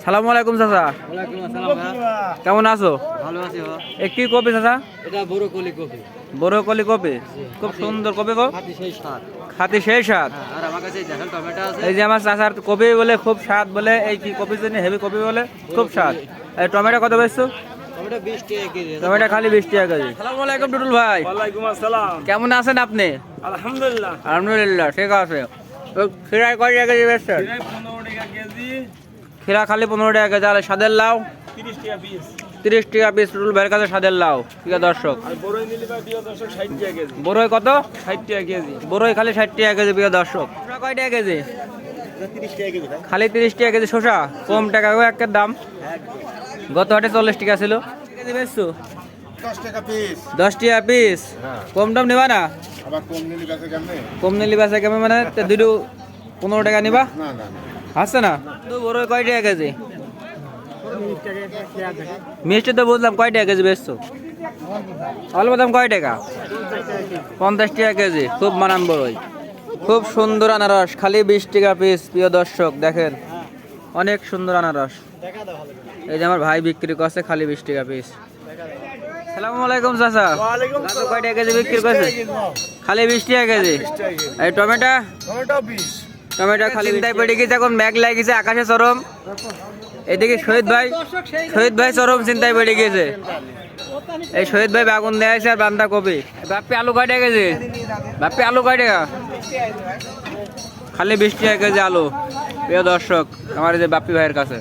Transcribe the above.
সালামু আলাইকুম চাচা। ওয়ালাইকুম আসসালাম ভাইয়া। কেমন আছো? ভালো আছি ভাইয়া। এ কি কপি চাচা? এটা বড়কলি কপি। বড়কলি কপি, খুব সুন্দর কপি গো। খাঁটি সেই স্বাদ। খাতি সেই স্বাদ। হ্যাঁ, আর আমার কাছে এই দেখেন টমেটো আছে। এই যে আমার চাচার কপি বলে খুব স্বাদ বলে, এই কি কপি জন্য হেভি কপি বলে খুব স্বাদ। এই টমেটো কত বেচছো? টমেটো 20 টাকা কেজি। টমেটো খালি 20 টাকা কেজি। আসসালামু আলাইকুম টুটুল ভাই। ওয়ালাইকুম আসসালাম। কেমন আছেন আপনি? আলহামদুলিল্লাহ। আলহামদুলিল্লাহ ঠিক আছে। তো খিরায় কয় টাকা কেজি বেচছেন? প্রায় 15 টাকা কেজি, খিরা খালি 15 টাকা কেজি। আর স্বাদের লাউ 30 টাকা পিস। 30 টাকা পিস টুটুল ভাইয়ের কাছে স্বাদের লাউ। ঠিক আছে দর্শক, আর বড়ই নিলে ভাই প্রিয় দর্শক 60 টাকা কেজি। বড়ই কত? 60 টাকা কেজি। বড়ই খালি 60 টাকা কেজি। প্রিয় দর্শক, শসা কয় টাকা কেজি? 30 টাকা কেজি ভাই। খালি 30 টাকা কেজি শসা। কম টাকা গো একের দাম। গত হাটে 40 টাকা ছিল। কেজি বেচছো? 10 টাকা পিস। 10 টাকা পিস। হ্যাঁ। কম দাম নিবা না? আবার কম নিলি কাছে কেমনে? কম নিলি বেচা কেমন মানে দুটো 15 টাকা নিবা? না না না। আছে না তো। বড়ই কয় টাকা কেজি? মিষ্টি তো বুঝলাম, কয় টাকা কেজি বেচছো? অল্প দাম কয় টাকা? 50 টাকা কেজি। খুব মানান বড়ই, খুব সুন্দর আনারস, খালি 20 টাকা পিস। প্রিয় দর্শক দেখেন, অনেক সুন্দর আনারস। এই যে আমার ভাই বিক্রি করছে খালি 20 টাকা পিস। সালামু আলাইকুম চাচা। ওয়ালাইকুম গাজর কয় টাকা কেজি বিক্রি করছে? খালি 20 টাকা কেজি। এই টমেটো? টমেটো 20। টমেটো খালি চিন্তায় পড়ে গেছে, এখন মেঘ লাগিয়েছে আকাশে চরম। এদিকে শহীদ ভাই চরম চিন্তায় পড়ে গিয়েছে। এই শহীদ ভাই বাগুন দেয়া আছে আর বান্দা কপি। বাপ্পি আলু কয় টাকা কেজি? বাপ্পি আলু কয় টাকা? খালি 20 টাকা কেজি আলু। প্রিয় দর্শক, আমার এই যে বাপ্পি ভাইয়ের কাছে